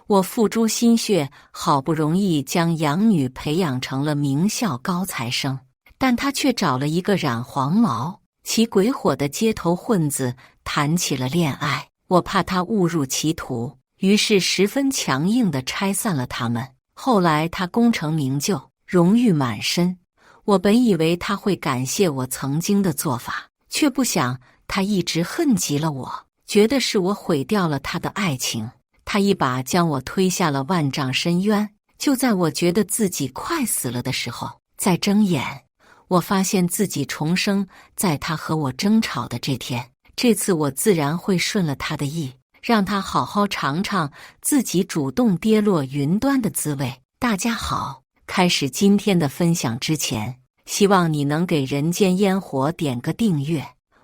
我付诸心血，好不容易将养女培养成了名校高材生，但她却找了一个染黄毛、骑鬼火的街头混子谈起了恋爱。我怕他误入歧途，于是十分强硬地拆散了他们。后来他功成名就，荣誉满身。我本以为他会感谢我曾经的做法，却不想他一直恨极了我，觉得是我毁掉了他的爱情。他一把将我推下了万丈深渊。就在我觉得自己快死了的时候，再睁眼，我发现自己重生在他和我争吵的这天。这次我自然会顺了他的意，让他好好尝尝自己主动跌落云端的滋味。大家好，开始今天的分享之前，希望你能给人间烟火点个订阅，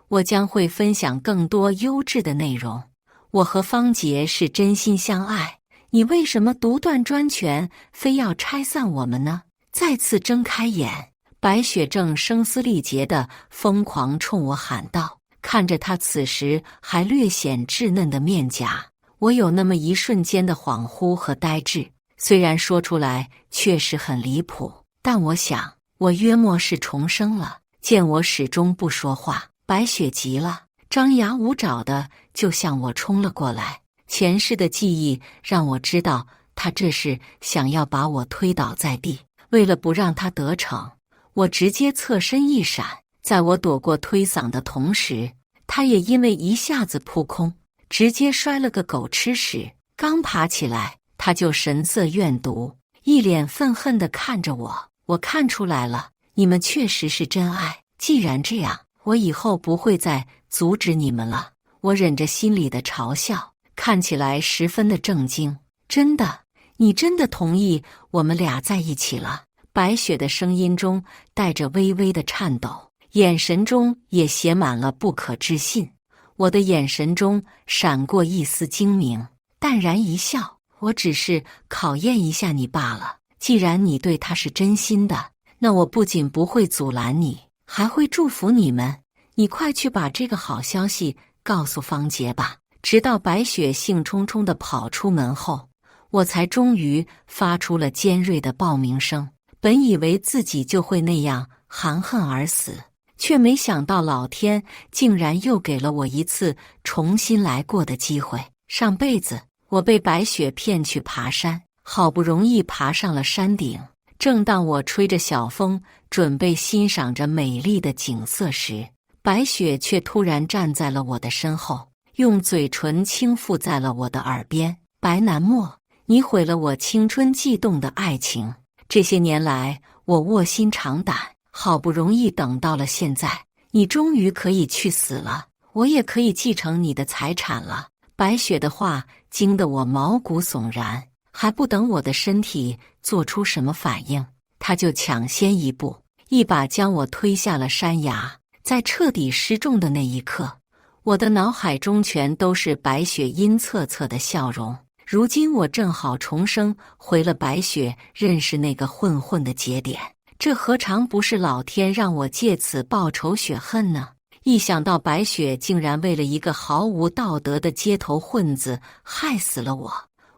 我将会分享更多优质的内容。我和方杰是真心相爱，你为什么独断专权，非要拆散我们呢？再次睁开眼，白雪正声嘶力竭地疯狂冲我喊道。看着他此时还略显稚嫩的面颊，我有那么一瞬间的恍惚和呆滞。虽然说出来确实很离谱，但我想，我约莫是重生了。见我始终不说话，白雪急了，张牙舞爪的就向我冲了过来。前世的记忆让我知道，他这是想要把我推倒在地。为了不让他得逞，我直接侧身一闪。在我躲过推搡的同时，他也因为一下子扑空，直接摔了个狗吃屎。刚爬起来，他就神色怨毒，一脸愤恨地看着我。我看出来了，你们确实是真爱。既然这样，我以后不会再阻止你们了。我忍着心里的嘲笑，看起来十分的震惊。真的，你真的同意我们俩在一起了？白雪的声音中带着微微的颤抖，眼神中也写满了不可置信。我的眼神中闪过一丝精明，淡然一笑，我只是考验一下你罢了。既然你对他是真心的，那我不仅不会阻拦你，还会祝福你们。你快去把这个好消息告诉方杰吧。直到白雪兴冲冲地跑出门后，我才终于发出了尖锐的报名声。本以为自己就会那样含恨而死，却没想到老天竟然又给了我一次重新来过的机会。上辈子我被白雪骗去爬山，好不容易爬上了山顶，正当我吹着小风准备欣赏着美丽的景色时，白雪却突然站在了我的身后，用嘴唇轻附在了我的耳边。白南墨，你毁了我青春悸动的爱情。这些年来，我卧薪尝胆，好不容易等到了现在，你终于可以去死了，我也可以继承你的财产了。白雪的话惊得我毛骨悚然，还不等我的身体做出什么反应，他就抢先一步，一把将我推下了山崖。在彻底失重的那一刻，我的脑海中全都是白雪阴恻恻的笑容。如今我正好重生回了白雪认识那个混混的节点，这何尝不是老天让我借此报仇雪恨呢？一想到白雪竟然为了一个毫无道德的街头混子害死了我，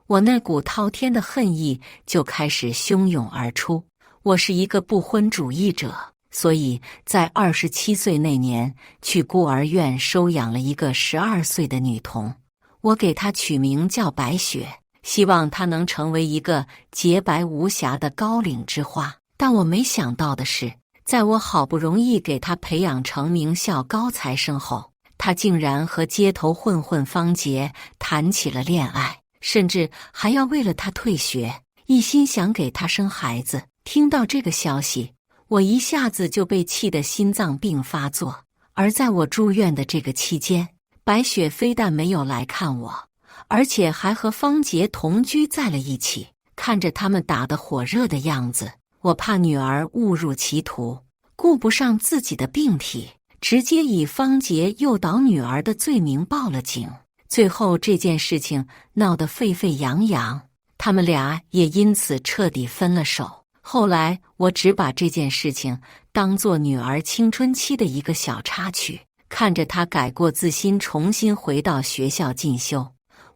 我那股滔天的恨意就开始汹涌而出。我是一个不婚主义者，所以在27岁那年去孤儿院收养了一个12岁的女童。我给她取名叫白雪，希望她能成为一个洁白无瑕的高岭之花。但我没想到的是，在我好不容易给她培养成名校高材生后，她竟然和街头混混方杰谈起了恋爱，甚至还要为了他退学，一心想给他生孩子。听到这个消息，我一下子就被气得心脏病发作。而在我住院的这个期间，白雪非但没有来看我，而且还和方杰同居在了一起。看着他们打得火热的样子，我怕女儿误入歧途，顾不上自己的病体，直接以方杰诱导女儿的罪名报了警。最后这件事情闹得沸沸扬扬，他们俩也因此彻底分了手。后来我只把这件事情当作女儿青春期的一个小插曲，看着她改过自新重新回到学校进修，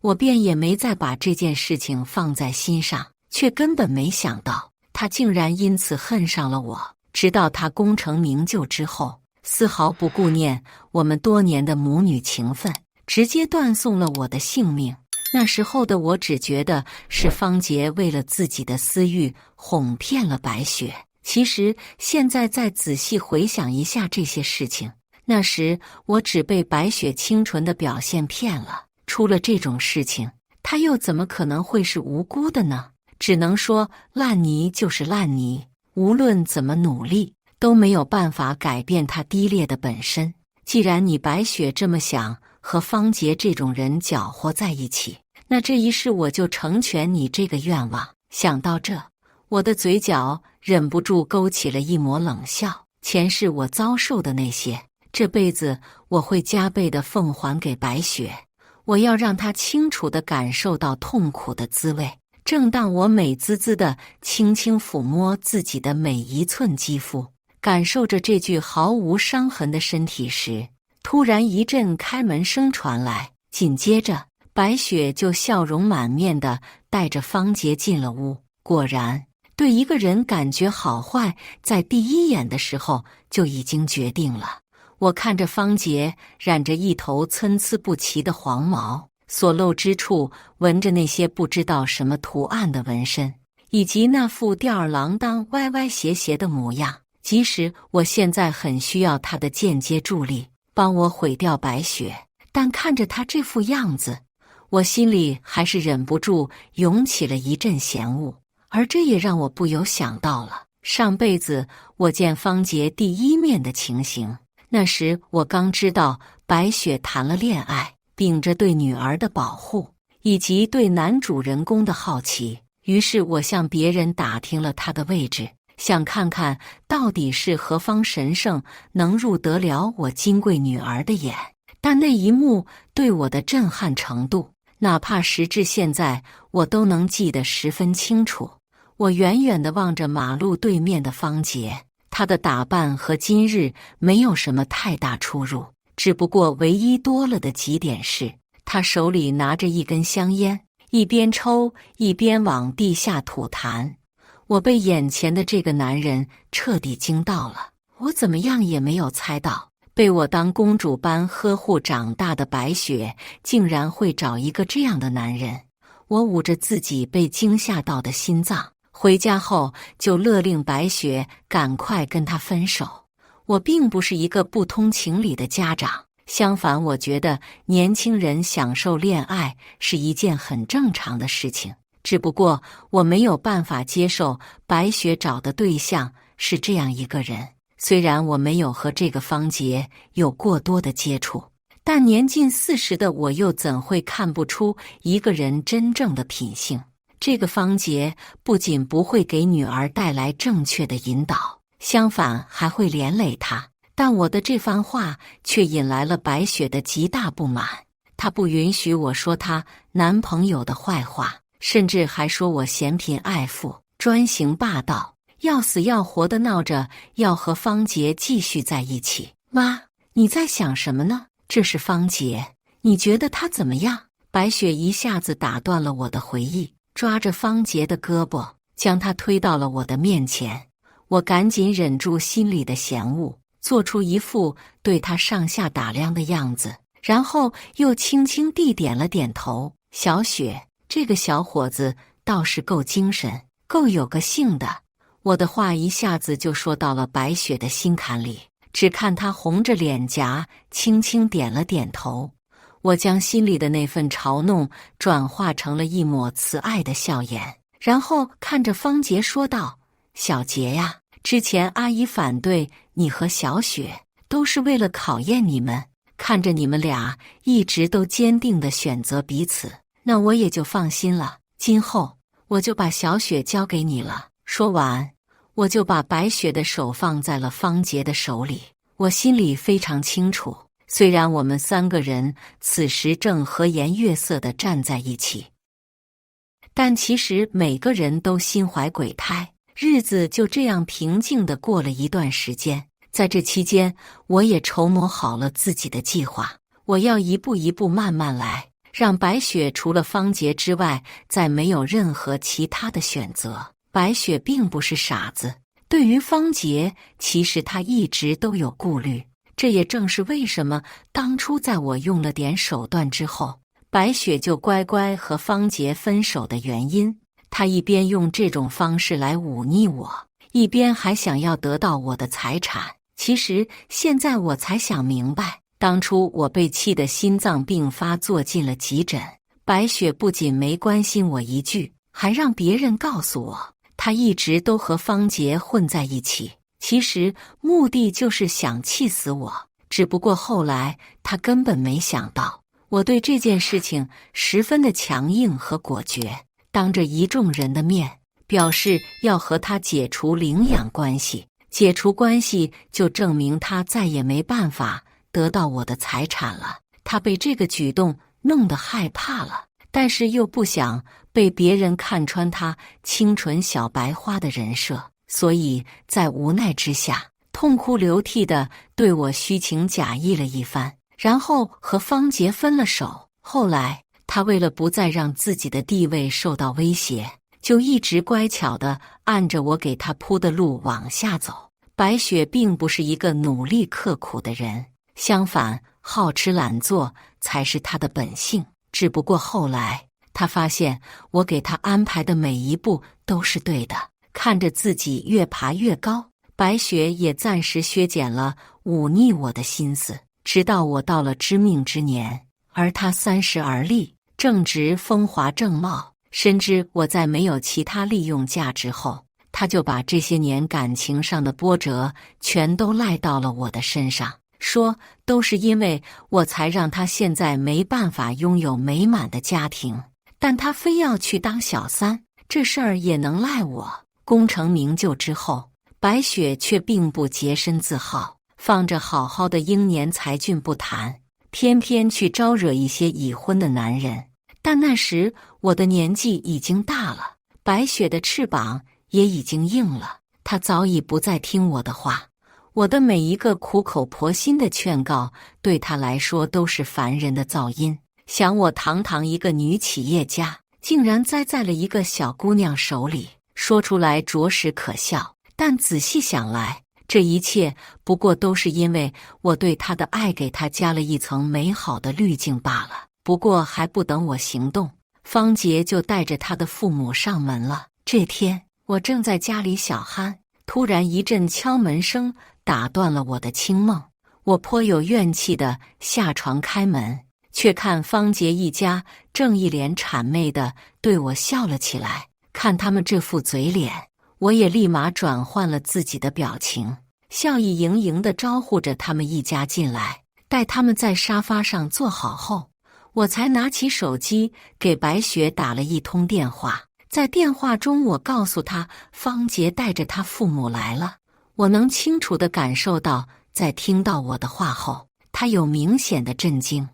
我便也没再把这件事情放在心上，却根本没想到他竟然因此恨上了我。直到他功成名就之后，丝毫不顾念我们多年的母女情分，直接断送了我的性命。那时候的我只觉得是方杰为了自己的私欲哄骗了白雪。其实现在再仔细回想一下这些事情，那时我只被白雪清纯的表现骗了。出了这种事情，她又怎么可能会是无辜的呢？只能说烂泥就是烂泥，无论怎么努力都没有办法改变她低劣的本身。既然你白雪这么想和方杰这种人搅和在一起，那这一世我就成全你这个愿望。想到这，我的嘴角忍不住勾起了一抹冷笑。前世我遭受的那些，这辈子我会加倍的奉还给白雪。我要让她清楚地感受到痛苦的滋味。正当我美滋滋地轻轻抚摸自己的每一寸肌肤，感受着这具毫无伤痕的身体时，突然一阵开门声传来，紧接着白雪就笑容满面地带着方杰进了屋。果然，对一个人感觉好坏，在第一眼的时候就已经决定了。我看着方杰染着一头参差不齐的黄毛，所露之处纹着那些不知道什么图案的纹身，以及那副吊儿郎当、歪歪斜斜的模样。即使我现在很需要他的间接助力，帮我毁掉白雪，但看着他这副样子，我心里还是忍不住涌起了一阵嫌恶。而这也让我不由想到了上辈子我见方杰第一面的情形。那时我刚知道白雪谈了恋爱，秉着对女儿的保护以及对男主人公的好奇，于是我向别人打听了他的位置，想看看到底是何方神圣能入得了我金贵女儿的眼。但那一幕对我的震撼程度，哪怕时至现在我都能记得十分清楚。我远远地望着马路对面的方杰，他的打扮和今日没有什么太大出入，只不过唯一多了的几点是，他手里拿着一根香烟，一边抽一边往地下吐痰。我被眼前的这个男人彻底惊到了。我怎么样也没有猜到，被我当公主般呵护长大的白雪竟然会找一个这样的男人。我捂着自己被惊吓到的心脏，回家后就勒令白雪赶快跟他分手。我并不是一个不通情理的家长，相反，我觉得年轻人享受恋爱是一件很正常的事情。只不过我没有办法接受白雪找的对象是这样一个人。虽然我没有和这个方杰有过多的接触，但年近40的我又怎会看不出一个人真正的品性？这个方杰不仅不会给女儿带来正确的引导，相反还会连累她。但我的这番话却引来了白雪的极大不满，她不允许我说她男朋友的坏话，甚至还说我嫌贫爱富、专行霸道，要死要活地闹着要和方杰继续在一起。妈，你在想什么呢？这是方杰，你觉得他怎么样？白雪一下子打断了我的回忆，抓着方杰的胳膊，将他推到了我的面前。我赶紧忍住心里的嫌恶，做出一副对他上下打量的样子，然后又轻轻地点了点头。小雪，这个小伙子倒是够精神，够有个性的。我的话一下子就说到了白雪的心坎里，只看他红着脸颊，轻轻点了点头。我将心里的那份嘲弄转化成了一抹慈爱的笑颜，然后看着方杰说道：“小杰呀，之前阿姨反对你和小雪，都是为了考验你们。看着你们俩一直都坚定地选择彼此，那我也就放心了。今后我就把小雪交给你了。”说完，我就把白雪的手放在了方杰的手里。我心里非常清楚，虽然我们3个人此时正和颜悦色地站在一起，但其实每个人都心怀鬼胎。日子就这样平静地过了一段时间。在这期间，我也筹谋好了自己的计划，我要一步一步慢慢来，让白雪除了方杰之外，再没有任何其他的选择。白雪并不是傻子，对于方杰，其实她一直都有顾虑。这也正是为什么当初在我用了点手段之后，白雪就乖乖和方杰分手的原因。她一边用这种方式来忤逆我，一边还想要得到我的财产。其实现在我才想明白，当初我被气得心脏病发作进了急诊，白雪不仅没关心我一句，还让别人告诉我她一直都和方杰混在一起，其实目的就是想气死我。只不过后来她根本没想到我对这件事情十分的强硬和果决，当着一众人的面表示要和他解除领养关系。解除关系就证明他再也没办法得到我的财产了。他被这个举动弄得害怕了，但是又不想被别人看穿他清纯小白花的人设，所以在无奈之下，痛哭流涕地对我虚情假意了一番，然后和方杰分了手。后来他为了不再让自己的地位受到威胁，就一直乖巧地按着我给他铺的路往下走。白雪并不是一个努力刻苦的人，相反，好吃懒做才是她的本性。只不过后来，她发现我给她安排的每一步都是对的，看着自己越爬越高，白雪也暂时削减了忤逆我的心思。直到我到了知命之年，而她30而立，正值风华正茂，深知我在没有其他利用价值后，他就把这些年感情上的波折全都赖到了我的身上，说都是因为我才让他现在没办法拥有美满的家庭，但他非要去当小三，这事儿也能赖我。功成名就之后，白雪却并不洁身自好，放着好好的英年才俊不谈，偏偏去招惹一些已婚的男人。但那时我的年纪已经大了，白雪的翅膀也已经硬了，她早已不再听我的话。我的每一个苦口婆心的劝告，对她来说都是凡人的噪音。想我堂堂一个女企业家，竟然栽在了一个小姑娘手里，说出来着实可笑，但仔细想来，这一切不过都是因为我对她的爱给她加了一层美好的滤镜罢了。不过还不等我行动，方杰就带着他的父母上门了。这天我正在家里小酣，突然一阵敲门声打断了我的清梦。我颇有怨气地下床开门，却看方杰一家正一脸谄媚地对我笑了起来。看他们这副嘴脸，我也立马转换了自己的表情，笑意盈盈地招呼着他们一家进来。待他们在沙发上坐好后，我才拿起手机给白雪打了一通电话。在电话中，我告诉她方杰带着他父母来了。我能清楚地感受到，在听到我的话后，他有明显的震惊。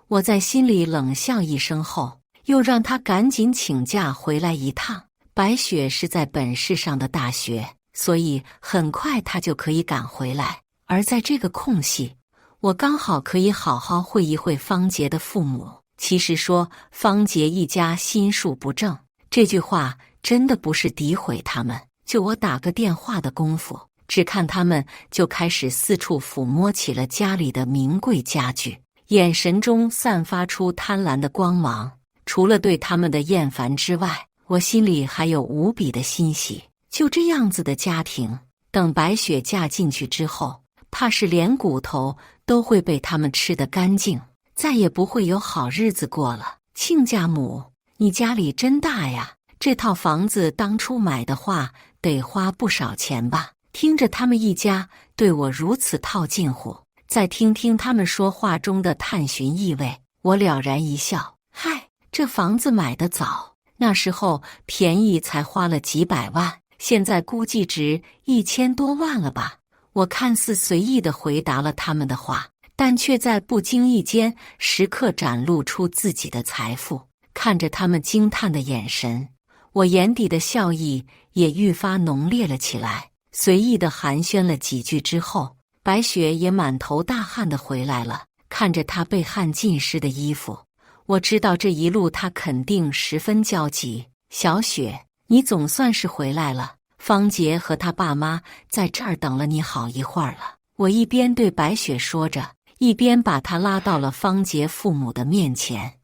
我在心里冷笑一声后，又让他赶紧请假回来一趟。白雪是在本市上的大学，所以很快他就可以赶回来。而在这个空隙，我刚好可以好好会一会方杰的父母。其实说方杰一家心术不正，这句话真的不是诋毁他们。就我打个电话的功夫，只看他们就开始四处抚摸起了家里的名贵家具，眼神中散发出贪婪的光芒。除了对他们的厌烦之外，我心里还有无比的欣喜。就这样子的家庭，等白雪嫁进去之后，怕是连骨头都会被他们吃得干净，再也不会有好日子过了。亲家母，你家里真大呀，这套房子当初买的话得花不少钱吧？听着他们一家对我如此套近乎，再听听他们说话中的探寻意味，我了然一笑。嗨，这房子买得早，那时候便宜才花了几百万，现在估计值1000多万了吧？我看似随意地回答了他们的话，但却在不经意间时刻展露出自己的财富。看着他们惊叹的眼神，我眼底的笑意也愈发浓烈了起来。随意地寒暄了几句之后，白雪也满头大汗地回来了。看着她被汗浸湿的衣服，我知道这一路他肯定十分焦急。小雪，你总算是回来了，方杰和他爸妈在这儿等了你好一会儿了。我一边对白雪说着，一边把她拉到了方杰父母的面前。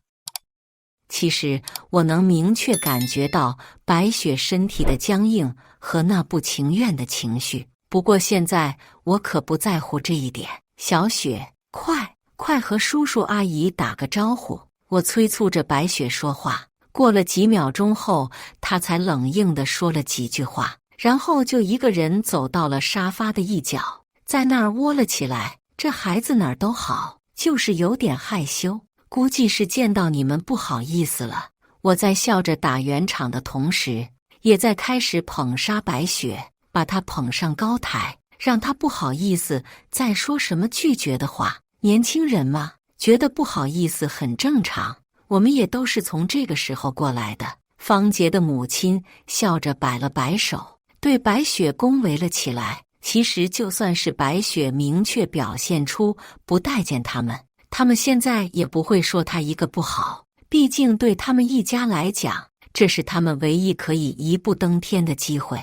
其实我能明确感觉到白雪身体的僵硬和那不情愿的情绪，不过现在我可不在乎这一点。小雪，快和叔叔阿姨打个招呼。我催促着白雪说话。过了几秒钟后，她才冷硬地说了几句话，然后就一个人走到了沙发的一角，在那儿窝了起来。这孩子哪儿都好，就是有点害羞，估计是见到你们不好意思了。我在笑着打圆场的同时，也在开始捧杀白雪，把她捧上高台，让她不好意思再说什么拒绝的话。年轻人嘛，觉得不好意思很正常，我们也都是从这个时候过来的。方杰的母亲笑着摆了摆手，对白雪恭维了起来。其实就算是白雪明确表现出不待见他们现在也不会说他一个不好，毕竟对他们一家来讲，这是他们唯一可以一步登天的机会。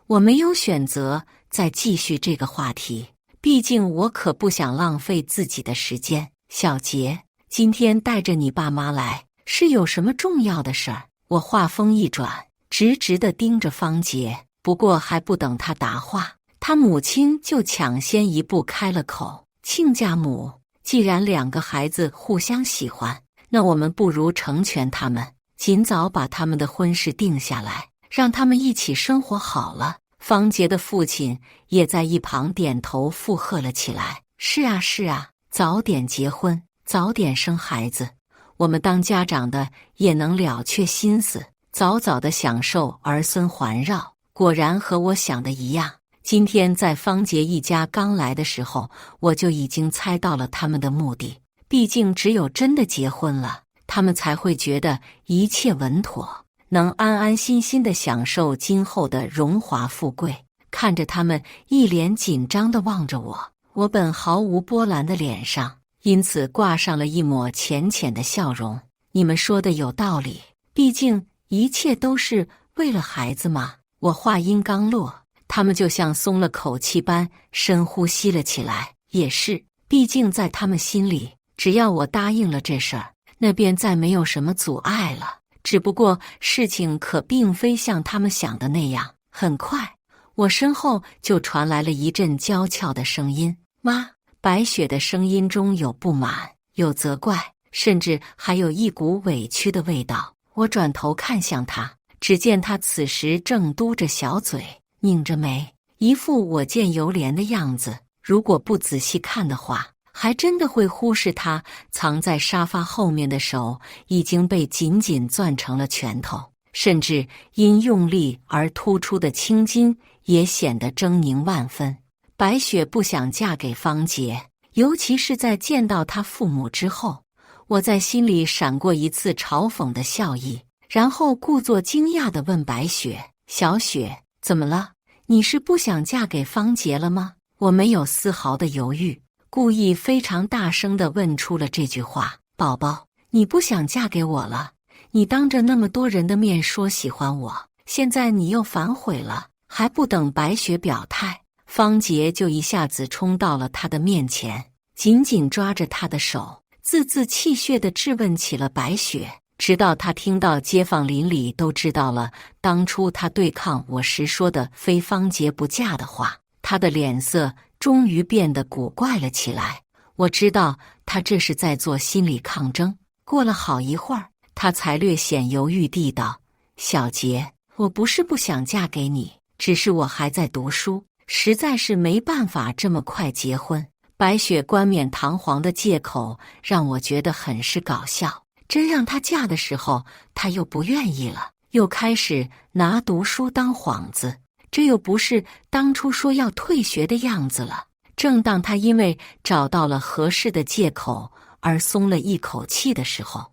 我没有选择再继续这个话题，毕竟我可不想浪费自己的时间。小杰，今天带着你爸妈来，是有什么重要的事儿？我话锋一转，直直地盯着方杰。不过还不等他答话，他母亲就抢先一步开了口：亲家母，既然两个孩子互相喜欢，那我们不如成全他们，尽早把他们的婚事定下来，让他们一起生活好了。方杰的父亲也在一旁点头附和了起来：是啊是啊，早点结婚，早点生孩子，我们当家长的也能了却心思，早早的享受儿孙环绕。果然和我想的一样，今天在方杰一家刚来的时候，我就已经猜到了他们的目的。毕竟只有真的结婚了，他们才会觉得一切稳妥，能安安心心的享受今后的荣华富贵。看着他们一脸紧张地望着我，我本毫无波澜的脸上因此挂上了一抹浅浅的笑容。你们说的有道理，毕竟一切都是为了孩子嘛。我话音刚落，他们就像松了口气般深呼吸了起来。也是，毕竟在他们心里，只要我答应了这事儿，那便再没有什么阻碍了。只不过事情可并非像他们想的那样。很快，我身后就传来了一阵娇俏的声音：妈。白雪的声音中有不满，有责怪，甚至还有一股委屈的味道。我转头看向她，只见她此时正嘟着小嘴，拧着眉，一副我见犹怜的样子。如果不仔细看的话，还真的会忽视她藏在沙发后面的手已经被紧紧攥成了拳头，甚至因用力而突出的青筋也显得狰狞万分。白雪不想嫁给方杰，尤其是在见到他父母之后，我在心里闪过一次嘲讽的笑意，然后故作惊讶地问白雪：小雪，怎么了？你是不想嫁给方杰了吗？我没有丝毫的犹豫，故意非常大声地问出了这句话：宝宝，你不想嫁给我了？你当着那么多人的面说喜欢我，现在你又反悔了。还不等白雪表态，方杰就一下子冲到了他的面前，紧紧抓着他的手，字字泣血地质问起了白雪。直到他听到街坊邻里都知道了当初他对抗我时说的非方杰不嫁的话，他的脸色终于变得古怪了起来。我知道他这是在做心理抗争。过了好一会儿，他才略显犹豫地道：小杰，我不是不想嫁给你，只是我还在读书，实在是没办法这么快结婚。白雪冠冕堂皇的借口让我觉得很是搞笑，真让她嫁的时候，她又不愿意了，又开始拿读书当幌子，这又不是当初说要退学的样子了。正当她因为找到了合适的借口而松了一口气的时候，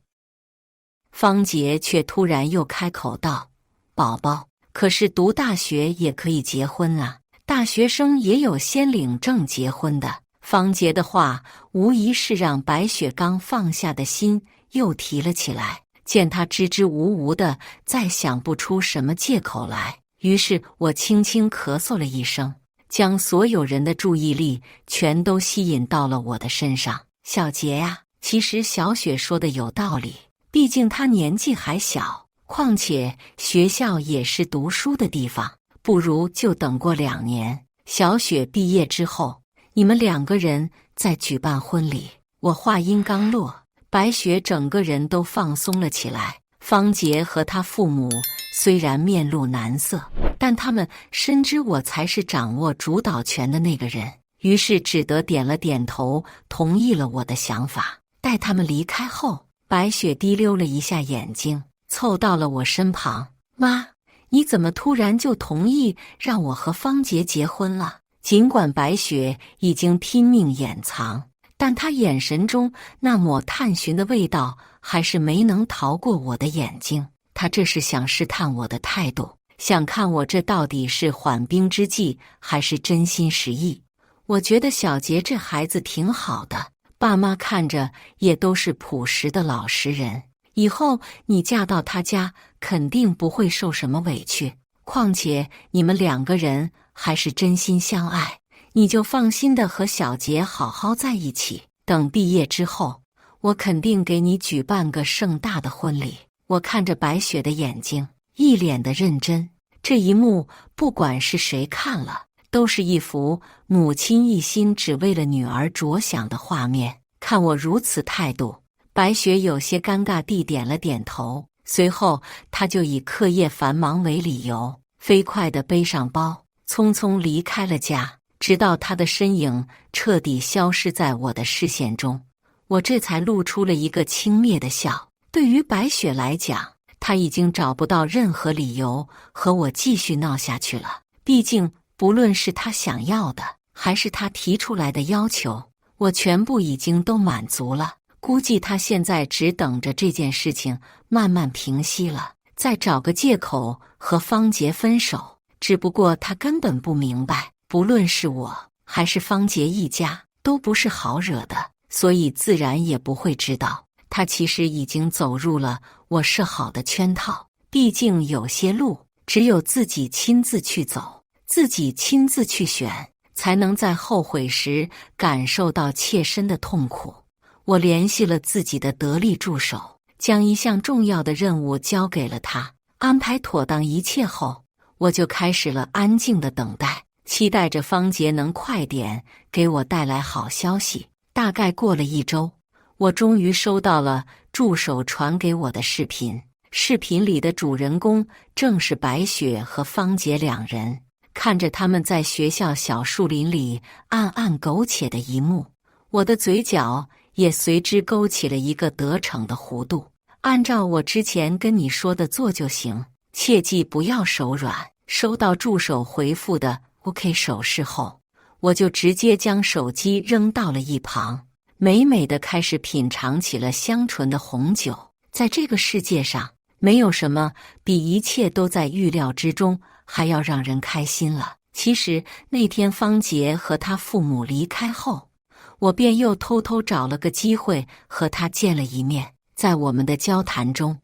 方杰却突然又开口道：宝宝，可是读大学也可以结婚啊，大学生也有先领证结婚的。方杰的话无疑是让白雪刚放下的心又提了起来。见他支支吾吾的，再想不出什么借口来，于是我轻轻咳嗽了一声，将所有人的注意力全都吸引到了我的身上。小杰呀，其实小雪说的有道理，毕竟她年纪还小，况且学校也是读书的地方，不如就等过2年，小雪毕业之后，你们2个人再举办婚礼。我话音刚落，白雪整个人都放松了起来。方杰和他父母虽然面露难色，但他们深知我才是掌握主导权的那个人，于是只得点了点头，同意了我的想法。待他们离开后，白雪滴溜了一下眼睛，凑到了我身旁。妈，你怎么突然就同意让我和方杰结婚了？尽管白雪已经拼命掩藏，但她眼神中那抹探寻的味道还是没能逃过我的眼睛。她这是想试探我的态度，想看我这到底是缓兵之计还是真心实意。我觉得小杰这孩子挺好的，爸妈看着也都是朴实的老实人，以后你嫁到他家肯定不会受什么委屈，况且你们2个人还是真心相爱，你就放心的和小杰好好在一起。等毕业之后，我肯定给你举办个盛大的婚礼。我看着白雪的眼睛，一脸的认真。这一幕不管是谁看了，都是一幅母亲一心只为了女儿着想的画面。看我如此态度，白雪有些尴尬地点了点头，随后她就以课业繁忙为理由，飞快地背上包，匆匆离开了家，直到她的身影彻底消失在我的视线中，我这才露出了一个轻蔑的笑。对于白雪来讲，她已经找不到任何理由和我继续闹下去了。毕竟，不论是她想要的，还是她提出来的要求，我全部已经都满足了。估计她现在只等着这件事情慢慢平息了，再找个借口和方杰分手。只不过她根本不明白，不论是我还是方杰一家，都不是好惹的，所以自然也不会知道他其实已经走入了我设好的圈套。毕竟有些路只有自己亲自去走，自己亲自去选，才能在后悔时感受到切身的痛苦。我联系了自己的得力助手，将一项重要的任务交给了他。安排妥当一切后，我就开始了安静的等待，期待着方杰能快点给我带来好消息。大概过了1周，我终于收到了助手传给我的视频。视频里的主人公正是白雪和方杰2人。看着他们在学校小树林里暗暗苟且的一幕，我的嘴角也随之勾起了一个得逞的弧度。按照我之前跟你说的做就行，切记不要手软。收到助手回复的 OK 手势后，我就直接将手机扔到了一旁，美美的开始品尝起了香醇的红酒。在这个世界上，没有什么比一切都在预料之中还要让人开心了。其实那天方杰和他父母离开后，我便又偷偷找了个机会和他见了一面。在我们的交谈中，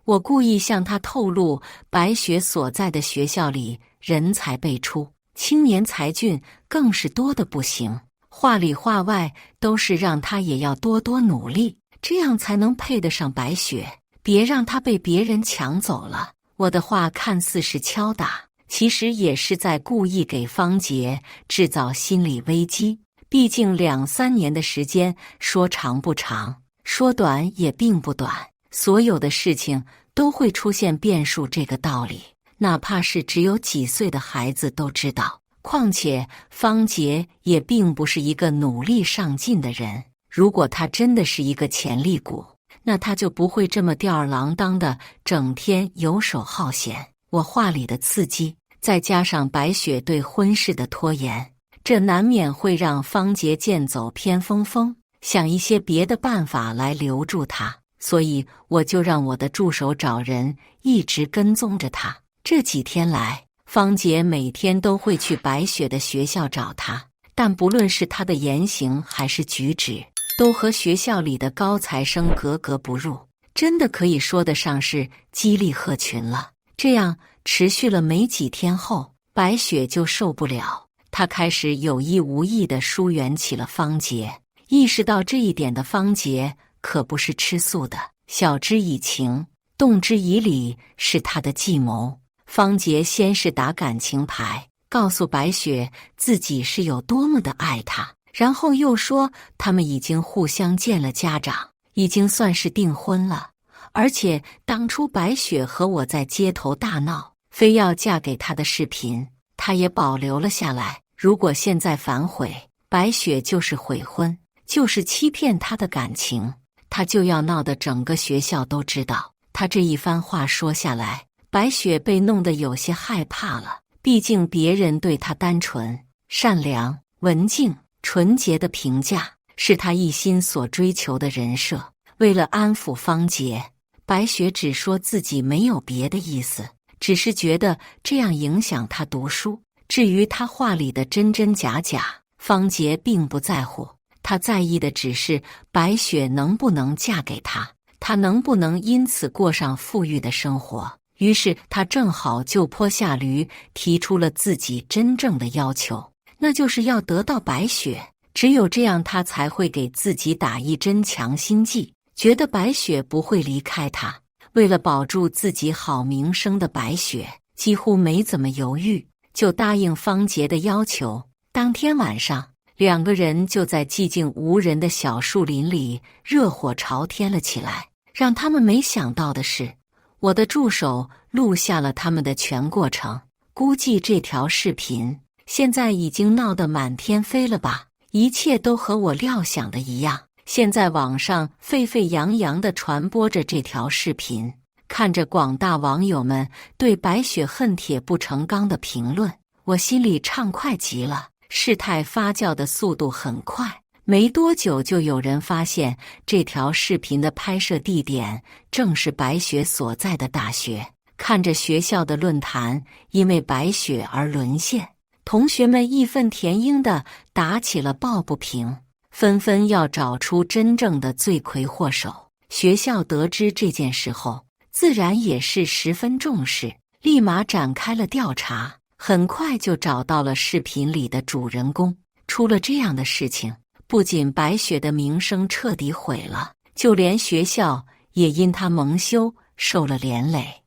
我故意向他透露白雪所在的学校里人才辈出，青年才俊更是多得不行，话里话外都是让他也要多多努力，这样才能配得上白雪，别让他被别人抢走了。我的话看似是敲打，其实也是在故意给方杰制造心理危机。毕竟2-3年的时间，说长不长，说短也并不短，所有的事情都会出现变数，这个道理哪怕是只有几岁的孩子都知道。况且方杰也并不是一个努力上进的人，如果他真的是一个潜力股，那他就不会这么吊儿郎当的整天游手好闲。我话里的刺激，再加上白雪对婚事的拖延，这难免会让方杰剑走偏锋，想一些别的办法来留住他。所以我就让我的助手找人一直跟踪着他。这几天来，方杰每天都会去白雪的学校找他，但不论是他的言行还是举止，都和学校里的高材生格格不入，真的可以说得上是激励鹤群了。这样持续了没几天后，白雪就受不了，她开始有意无意地疏远起了方杰。意识到这一点的方杰可不是吃素的，晓之以情，动之以理是他的计谋。方杰先是打感情牌，告诉白雪自己是有多么的爱她，然后又说他们已经互相见了家长，已经算是订婚了。而且当初白雪和我在街头大闹，非要嫁给他的视频，他也保留了下来。如果现在反悔，白雪就是悔婚，就是欺骗他的感情，他就要闹得整个学校都知道。他这一番话说下来，白雪被弄得有些害怕了。毕竟别人对他单纯、善良、文静、纯洁的评价，是他一心所追求的人设。为了安抚方杰，白雪只说自己没有别的意思，只是觉得这样影响他读书。至于他话里的真真假假，方杰并不在乎，他在意的只是白雪能不能嫁给他，他能不能因此过上富裕的生活。于是他正好就坡下驴，提出了自己真正的要求，那就是要得到白雪。只有这样，他才会给自己打一针强心剂，觉得白雪不会离开他。为了保住自己好名声的白雪，几乎没怎么犹豫，就答应方杰的要求。当天晚上，两个人就在寂静无人的小树林里热火朝天了起来。让他们没想到的是，我的助手录下了他们的全过程。估计这条视频现在已经闹得满天飞了吧？一切都和我料想的一样。现在网上沸沸扬扬地传播着这条视频，看着广大网友们对白雪恨铁不成钢的评论，我心里畅快极了。事态发酵的速度很快，没多久就有人发现这条视频的拍摄地点正是白雪所在的大学。看着学校的论坛因为白雪而沦陷，同学们义愤填膺地打起了抱不平，纷纷要找出真正的罪魁祸首。学校得知这件事后，自然也是十分重视，立马展开了调查，很快就找到了视频里的主人公。出了这样的事情，不仅白雪的名声彻底毁了，就连学校也因他蒙羞受了连累。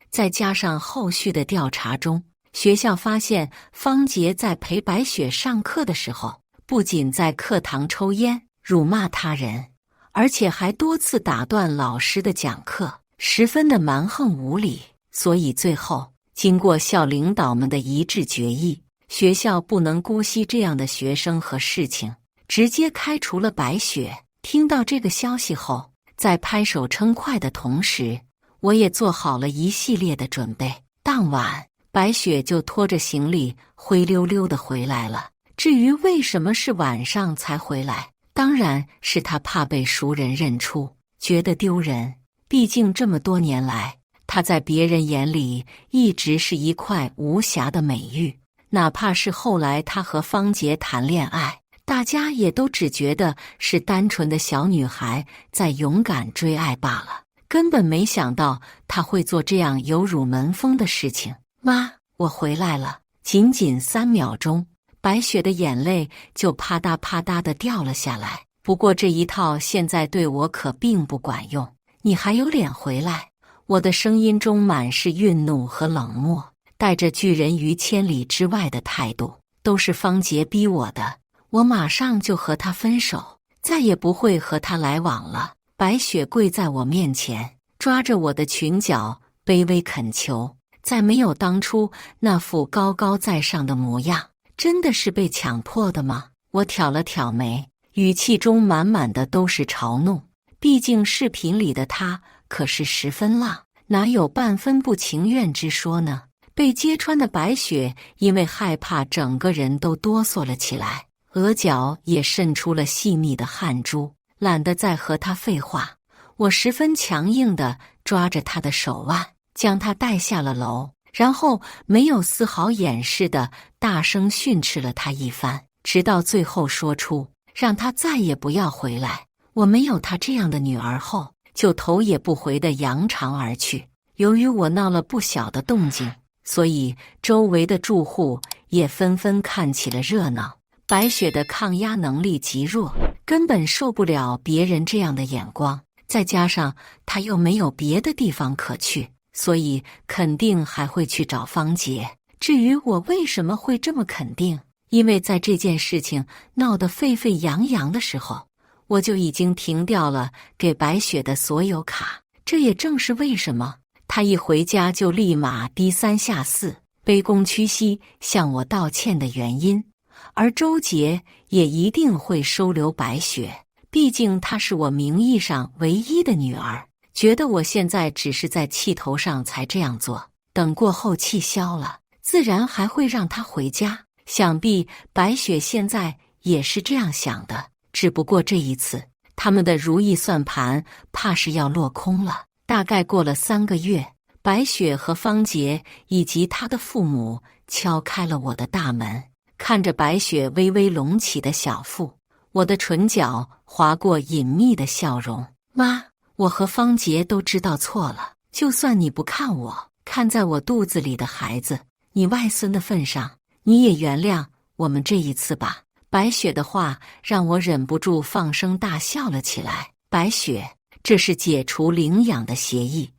再加上后续的调查中，学校发现方杰在陪白雪上课的时候，不仅在课堂抽烟、辱骂他人，而且还多次打断老师的讲课，十分的蛮横无理。所以最后，经过校领导们的一致决议，学校不能姑息这样的学生和事情，直接开除了白雪。听到这个消息后，在拍手称快的同时，我也做好了一系列的准备。当晚，白雪就拖着行李灰溜溜的回来了。至于为什么是晚上才回来，当然是她怕被熟人认出，觉得丢人。毕竟这么多年来，她在别人眼里一直是一块无瑕的美玉，哪怕是后来她和方杰谈恋爱，大家也都只觉得是单纯的小女孩在勇敢追爱罢了，根本没想到她会做这样有辱门风的事情。妈，我回来了。仅仅3秒钟，白雪的眼泪就啪嗒啪嗒地掉了下来。不过这一套现在对我可并不管用。你还有脸回来？我的声音中满是愠怒和冷漠，带着拒人于千里之外的态度。都是方杰逼我的，我马上就和他分手，再也不会和他来往了。白雪跪在我面前，抓着我的裙角，卑微恳求。再没有当初那副高高在上的模样。真的是被强迫的吗？我挑了挑眉，语气中满满的都是嘲弄。毕竟视频里的他可是十分浪，哪有半分不情愿之说呢？被揭穿的白雪因为害怕，整个人都哆嗦了起来，额角也渗出了细密的汗珠。懒得再和他废话，我十分强硬地抓着他的手腕，将他带下了楼，然后没有丝毫掩饰地大声训斥了他一番，直到最后说出让她再也不要回来。我没有她这样的女儿后，就头也不回地扬长而去。由于我闹了不小的动静，所以周围的住户也纷纷看起了热闹。白雪的抗压能力极弱，根本受不了别人这样的眼光，再加上她又没有别的地方可去，所以肯定还会去找方杰。至于我为什么会这么肯定，因为在这件事情闹得沸沸扬扬的时候，我就已经停掉了给白雪的所有卡。这也正是为什么她一回家就立马低三下四、卑躬屈膝向我道歉的原因。而周杰也一定会收留白雪，毕竟她是我名义上唯一的女儿，觉得我现在只是在气头上才这样做，等过后气消了，自然还会让她回家。想必白雪现在也是这样想的，只不过这一次他们的如意算盘怕是要落空了。大概过了3个月，白雪和方杰以及他的父母敲开了我的大门。看着白雪微微隆起的小腹，我的唇角划过隐秘的笑容。妈，我和方杰都知道错了，就算你不看我，看在我肚子里的孩子，你外孙的份上，你也原谅我们这一次吧。白雪的话让我忍不住放声大笑了起来。白雪，这是解除领养的协议，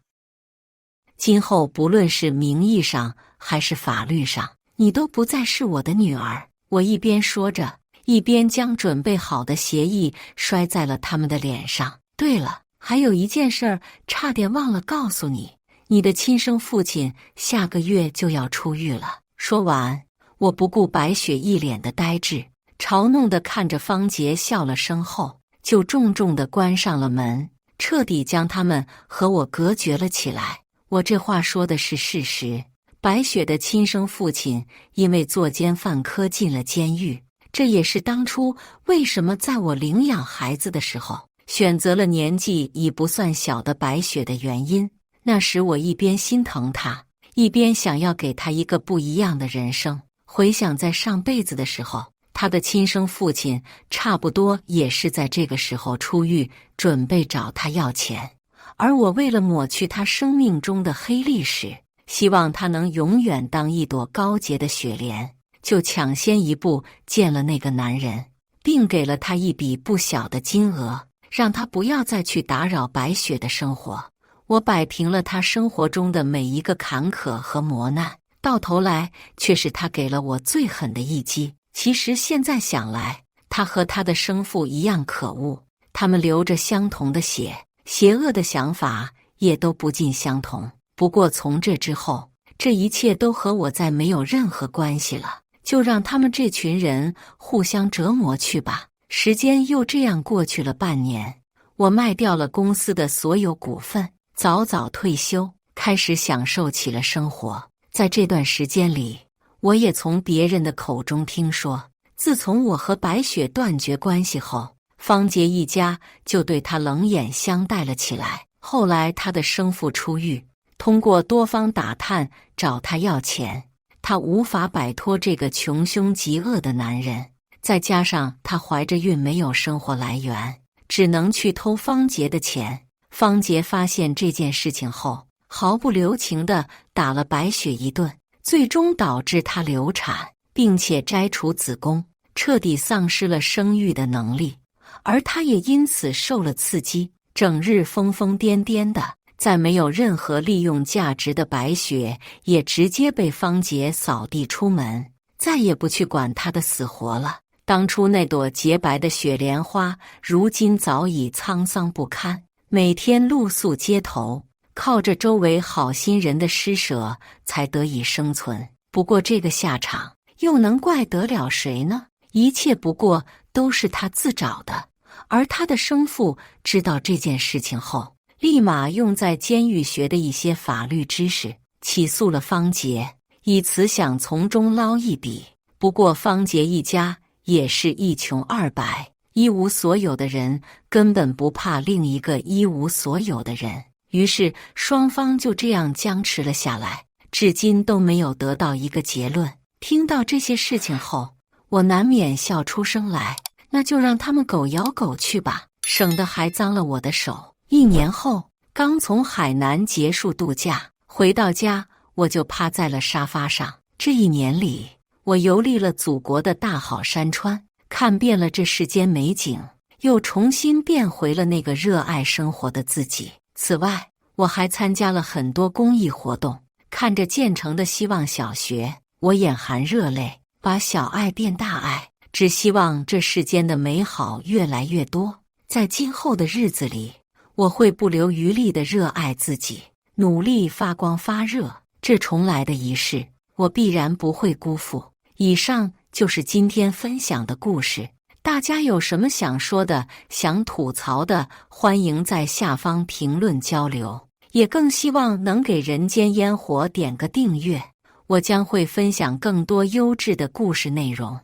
今后不论是名义上还是法律上，你都不再是我的女儿。我一边说着，一边将准备好的协议摔在了他们的脸上。对了，还有一件事儿差点忘了告诉你，你的亲生父亲下个月就要出狱了。说完，我不顾白雪一脸的呆滞，嘲弄地看着方杰笑了声后，就重重地关上了门，彻底将他们和我隔绝了起来。我这话说的是事实。白雪的亲生父亲因为作奸犯科进了监狱，这也是当初为什么在我领养孩子的时候选择了年纪已不算小的白雪的原因。那时我一边心疼她，一边想要给她一个不一样的人生。回想在上辈子的时候，她的亲生父亲差不多也是在这个时候出狱，准备找她要钱，而我为了抹去她生命中的黑历史，希望他能永远当一朵高洁的雪莲，就抢先一步见了那个男人，并给了他一笔不小的金额，让他不要再去打扰白雪的生活。我摆平了他生活中的每一个坎坷和磨难，到头来却是他给了我最狠的一击。其实现在想来，他和他的生父一样可恶，他们流着相同的血，邪恶的想法也都不尽相同。不过从这之后，这一切都和我再没有任何关系了，就让他们这群人互相折磨去吧。时间又这样过去了半年，我卖掉了公司的所有股份，早早退休，开始享受起了生活。在这段时间里，我也从别人的口中听说，自从我和白雪断绝关系后，方杰一家就对他冷眼相待了起来。后来他的生父出狱，通过多方打探找他要钱，他无法摆脱这个穷凶极恶的男人，再加上他怀着孕没有生活来源，只能去偷方杰的钱。方杰发现这件事情后，毫不留情地打了白雪一顿，最终导致她流产，并且摘除子宫，彻底丧失了生育的能力。而她也因此受了刺激，整日疯疯癫癫的。再没有任何利用价值的白雪也直接被方杰扫地出门，再也不去管她的死活了。当初那朵洁白的雪莲花，如今早已沧桑不堪，每天露宿街头，靠着周围好心人的施舍才得以生存。不过这个下场又能怪得了谁呢？一切不过都是他自找的。而他的生父知道这件事情后，立马用在监狱学的一些法律知识，起诉了方杰，以此想从中捞一笔。不过方杰一家也是一穷二白，一无所有的人根本不怕另一个一无所有的人，于是双方就这样僵持了下来，至今都没有得到一个结论。听到这些事情后，我难免笑出声来。那就让他们狗咬狗去吧，省得还脏了我的手。1年后，刚从海南结束度假，回到家我就趴在了沙发上。这1年里，我游历了祖国的大好山川，看遍了这世间美景，又重新变回了那个热爱生活的自己。此外，我还参加了很多公益活动，看着建成的希望小学，我眼含热泪，把小爱变大爱，只希望这世间的美好越来越多。在今后的日子里，我会不留余力地热爱自己，努力发光发热，这重来的一世，我必然不会辜负。以上就是今天分享的故事，大家有什么想说的、想吐槽的，欢迎在下方评论交流，也更希望能给人间烟火点个订阅，我将会分享更多优质的故事内容。